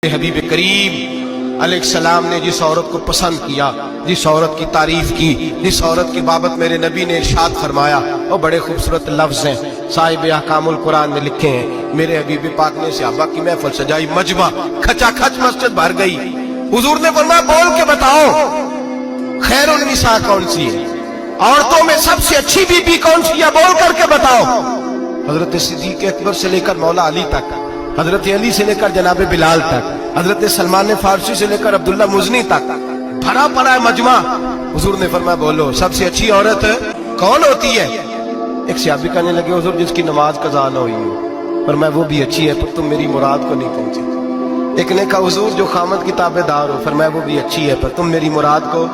हबीब करीम अलैहिस्सलाम ने जिस औरत को पसंद किया, जिस औरत की तारीफ की, जिस औरत की बाबत मेरे नबी ने इरशाद फरमाया, वो बड़े खूबसूरत लफ्ज हैं। साहिब अहकामुल कुरान ने लिखे हैं, मेरे हबीब पाक ने सहाबा की महफिल सजाई, मजमा खचाखच मस्जिद भर गई। हुजूर ने फरमाया बोल के बताओ खैरुन निसा कौन सी है, औरतों में सबसे अच्छी बीबी कौन सी है, बोल करके बताओ। हजरत सिद्दीक अकबर से लेकर मौला अली तक, हजरत अली से लेकर जनाब बिलाल तक, हजरत सलमान फारसी से लेकर अब्दुल्ला मुजनी तक भरा पड़ा है मजमा। हुजूर ने फरमाया बोलो सबसे अच्छी औरत कौन होती है। एक सहाबी कहने लगे हुजूर जिसकी नमाज कज़ा न हुई हो, पर मैं वो भी अच्छी है पर तुम मेरी मुराद को नहीं पहुंचे। एक ने कहा हुजूर जो खामद की ताबेदार हो, फरमाया वो भी अच्छी है पर तुम मेरी मुराद को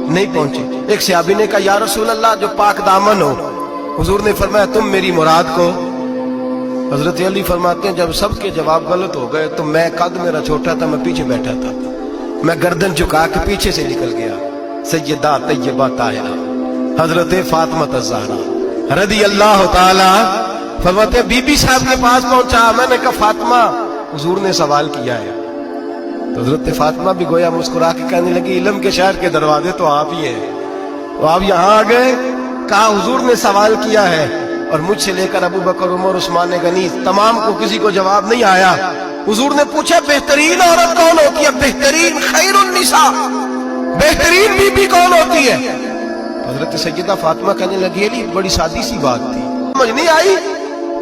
नहीं पहुंचे। एक सहाबी ने कहा या रसूल अल्लाह जो पाक दामन हो, हुजूर ने फरमाया तुम मेरी मुराद को। हजरत अली फरमाते हैं जब सबके जवाब गलत हो गए तो मैं, कद मेरा छोटा था, मैं पीछे बैठा था, मैं गर्दन झुका के पीछे से निकल गया। सैयदा तैयबा ताहिरा हजरत फातिमा ज़हरा रज़ी अल्लाह ताला फरमाते बीबी साहब के पास पहुंचा। मैंने कहा फातिमा हुजूर ने सवाल किया है। तो हजरत फातिमा भी गोया मुस्कुरा के कहने लगी इल्म के शहर के दरवाजे तो आप ही हैं, तो आप यहाँ आ गए। कहा हुजूर ने सवाल किया है और मुझसे लेकर अबू बकर, उमर, उस्मान गनी तमाम को किसी को जवाब नहीं आया। हुजूर ने पूछा बेहतरीन औरत कौन होती है, बेहतरीन खैरुन निसा, बेहतरीन बीबी कौन होती है। हजरत सैयदा फातिमा कहने लगी अली बड़ी सादी सी बात थी, समझ नहीं आई।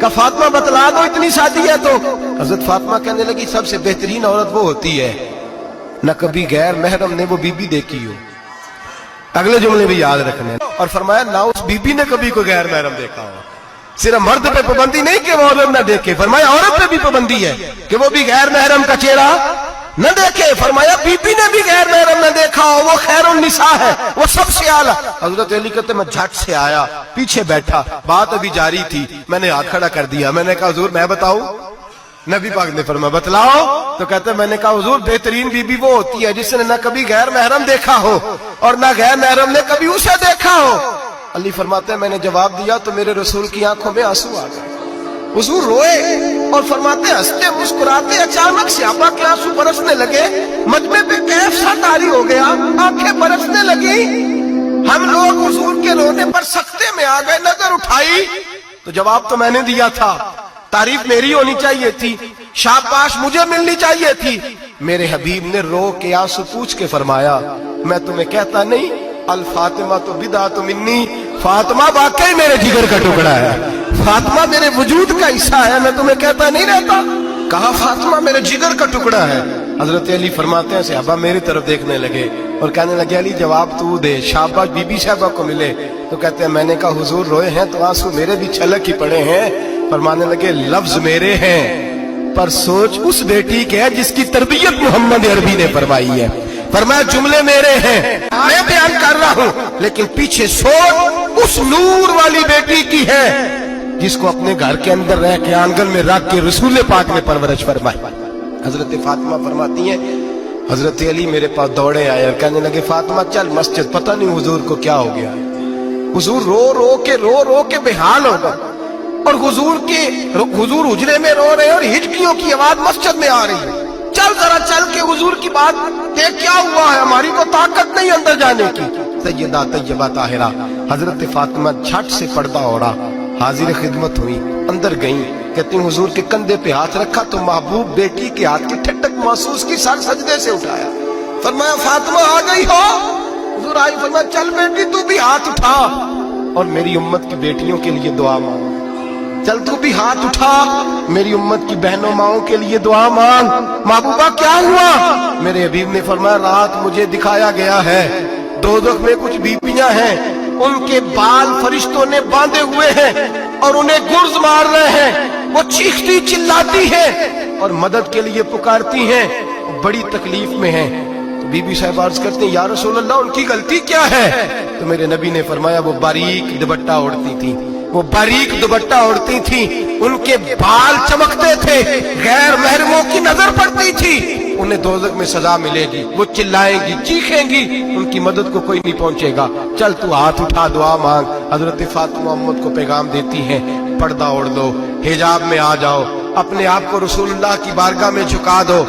का फातिमा बतला दो इतनी सादी है तो। हजरत फातिमा कहने लगी सबसे बेहतरीन औरत वो होती है न कभी गैर महरम ने वो बीबी देखी हो। अगले जुमले भी याद रखने। और फरमाया ना उस बीबी ने कभी कोई गैर महरम देखा हो। सिर्फ मर्द पे पाबंदी नहीं कि वो औरत न देखे, फरमाया औरत पे भी पाबंदी है कि वो भी गैर महरम का चेहरा न देखे। फरमाया बीबी ने भी गैर महरम न देखा हो, वो खैरुन निसा है, वो सबसे आला। हजरत अली कहते मैं झट से आया, पीछे बैठा, बात अभी जारी थी, मैंने हाथ खड़ा कर दिया। मैंने कहा हुजूर मैं बताऊं। नबी पाक ने फरमाया बतलाओ। तो कहते मैंने कहा हुजूर बेहतरीन बीबी वो होती है जिसने न कभी गैर महरम देखा हो और न गैर महरम ने कभी उसे देखा हो। अली फरमाते हैं मैंने जवाब दिया तो मेरे रसूल की आंखों में आंसू आ गए। हुजूर रोए और फरमाते हंसते मुस्कुराते अचानक सहाबा के आंसू बरसने लगे। मजमे पे कैफ सा तारी हो गया, आंखें बरसने लगी। हम लोग हुजूर के रोने पर सख्ते में आ गए। नजर उठाई तो जवाब तो मैंने दिया था, तारीफ मेरी होनी चाहिए थी, शाबाश मुझे मिलनी चाहिए थी। मेरे हबीब ने रो के आंसू पूछ के फरमाया मैं तुम्हें कहता नहीं अल फातिमा तो बिदा तो मिन्नी, फातिमा वाकई मेरे जिगर का टुकड़ा है, फातिमा मेरे वजूद का हिस्सा है, मैं तुम्हें कहता नहीं रहता। कहा फातिमा मेरे जिगर का टुकड़ा है। हजरत अली फरमाते हैं सहाबा मेरी तरफ देखने लगे और कहने लगे अली जवाब तू दे, शाबाश बीबी साहबा को मिले। तो कहते हैं मैंने कहा हुजूर रोए हैं तो आंसू मेरे भी छलक ही पड़े हैं। फरमाने लगे लफ्ज मेरे हैं पर सोच उस बेटी के है जिसकी तरबियत मोहम्मद अरबी ने फरमाई है। फरमाया जुमले मेरे हैं, मैं बयान कर रहा हूं, लेकिन पीछे सोच उस नूर वाली बेटी की है जिसको अपने घर के अंदर रह के आंगन में रख के रसूल पाक ने परवरिश फरमाई। हजरत फातिमा फरमाती हैं हजरत अली मेरे पास दौड़े आए और कहने लगे फातिमा चल मस्जिद, पता नहीं हुजूर को क्या हो गया। हुजूर रो रो के बेहाल हो गए और हुजूर हुजरे में रो रहे और हिचकियों की आवाज मस्जिद में आ रही है। चल जरा चल के हुजूर की बात देख क्या हुआ है, हमारी को ताकत नहीं अंदर जाने की। सैयदा तैयबा ताहिरा हजरत फातिमा झट से पर्दा ओढ़ा, हाजिर खिदमत हुई, अंदर गई। कहती हुजूर के कंधे पे हाथ रखा तो महबूब बेटी के हाथ की ठंडक महसूस की, सर सजदे से उठाया। फरमाया फातिमा आ गई हो। हुजूर आई। फरमाया चल बेटी तू भी हाथ उठा और मेरी उम्मत की बेटियों के लिए दुआ मांग। चल तू भी हाथ उठा मेरी उम्मत की बहनों माओं के लिए दुआ मांग। महबूबा क्या हुआ। मेरे हबीब ने फरमाया रात मुझे दिखाया गया है दोज़ख में कुछ बीबियां हैं, उनके बाल फरिश्तों ने बांधे हुए हैं और उन्हें गुर्ज मार रहे हैं। वो चीखती चिल्लाती हैं और मदद के लिए पुकारती हैं, बड़ी तकलीफ में हैं। तो बीबी साहब अर्ज करते हैं या रसूल अल्लाह उनकी गलती क्या है। तो मेरे नबी ने फरमाया वो बारीक दुपट्टा ओढ़ती थी, वो बारीक दुपट्टा ओढ़ती थी, उनके बाल चमकते थे, गैर महरमों की नजर पड़ती थी। उन्हें दोज़ख में सजा मिलेगी, वो चिल्लाएंगी चीखेंगी, उनकी मदद को कोई नहीं पहुंचेगा। चल तू हाथ उठा दुआ मांग। हजरत फातिमा उम्मत को पैगाम देती हैं पर्दा ओढ़ दो, हिजाब में आ जाओ, अपने आप को रसूलुल्लाह की बारगाह में झुका दो।